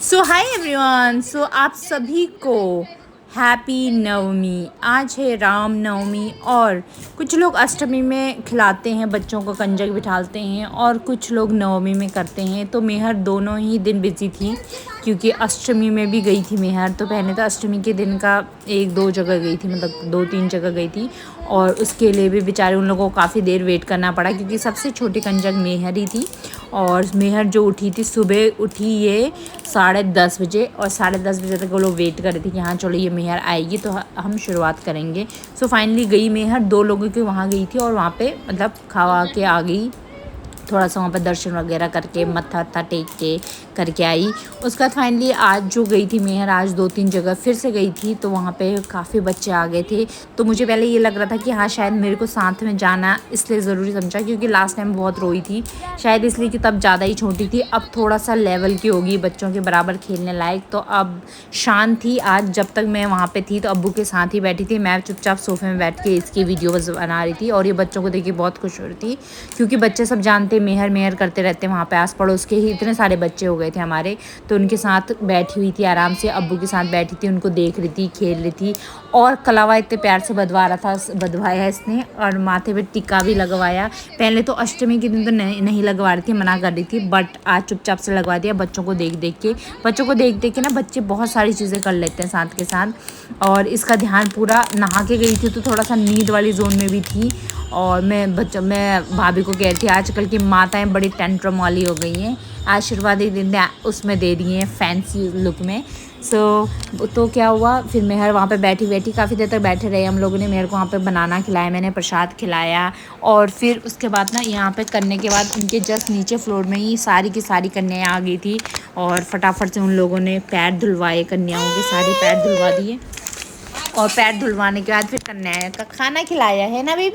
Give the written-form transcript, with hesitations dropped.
सो hi everyone. सो आप सभी को हैप्पी नवमी। आज है राम नवमी और कुछ लोग अष्टमी में खिलाते हैं, बच्चों को कंजक बिठाते हैं और कुछ लोग नवमी में करते हैं। तो मेहर दोनों ही दिन बिजी थी क्योंकि अष्टमी में भी गई थी मेहर। तो पहले तो अष्टमी के दिन का 1-2 जगह गई थी, मतलब 2-3 जगह गई थी और उसके लिए भी बेचारे उन लोगों को काफ़ी देर वेट करना पड़ा क्योंकि सबसे छोटी कंजक मेहर ही थी। और मेहर जो उठी थी, सुबह उठी ये 10:30 बजे और 10:30 बजे तक वो लोग वेट कर रहे थे कि हाँ चलो ये मेहर आएगी तो हम शुरुआत करेंगे। सो फाइनली गई मेहर, 2 लोगों की वहाँ गई थी और वहाँ पे मतलब खवा के आ गई। थोड़ा सा वहाँ पर दर्शन वगैरह करके मत्था वत्था टेक के करके आई। उसके बाद फाइनली आज जो गई थी मेहर, आज 2-3 जगह फिर से गई थी तो वहाँ पे काफ़ी बच्चे आ गए थे। तो मुझे पहले ये लग रहा था कि हाँ शायद मेरे को साथ में जाना इसलिए ज़रूरी समझा क्योंकि लास्ट टाइम बहुत रोई थी, शायद इसलिए कि तब ज़्यादा ही छोटी थी। अब थोड़ा सा लेवल की होगी, बच्चों के बराबर खेलने लायक, तो अब शांत थी। आज जब तक मैं वहाँ पे थी तो अब्बू के साथ ही बैठी थी, मैं चुपचाप सोफे में बैठ के इसकी वीडियो बना रही थी और ये बच्चों को देख के बहुत खुश हो रही थी क्योंकि बच्चे सब जानते मेहर मेहर करते रहते हैं। वहाँ पे आस पड़ोस के ही इतने सारे बच्चे हो गए थे हमारे, तो उनके साथ बैठी हुई थी आराम से, अब्बू के साथ बैठी थी, उनको देख रही थी, खेल रही थी। और कलावा इतने प्यार से बधवाया इसने और माथे पे टिक्का भी लगवाया। पहले तो अष्टमी के दिन तो नहीं लगवा रही थी, मना कर रही थी, बट आज चुपचाप से लगवा दिया बच्चों को देख देख के ना बच्चे बहुत सारी चीज़ें कर लेते हैं साथ के साथ। और इसका ध्यान पूरा, नहा के गई थी तो थोड़ा सा नींद वाली जोन में भी थी। और मैं भाभी को कह रही थी आजकल की माताएं बड़ी टेंट्रम वाली हो गई हैं, आशीर्वाद ही दिन उसमें दे दिए हैं फैंसी लुक में। तो क्या हुआ, फिर मेहर वहाँ पे बैठी काफ़ी देर तक बैठे रहे हम लोगों ने। मेहर को वहाँ पे बनाना खिलाया, मैंने प्रसाद खिलाया और फिर उसके बाद ना यहाँ पे करने के बाद उनके जस्ट नीचे फ्लोर में ही सारी की सारी कन्याएँ आ गई थी और फटाफट से उन लोगों ने पैर धुलवाए, कन्याओं के सारे पैर धुलवा दिए और पैर धुलवाने के बाद फिर कन्याएँ का खाना खिलाया है ना बेबी।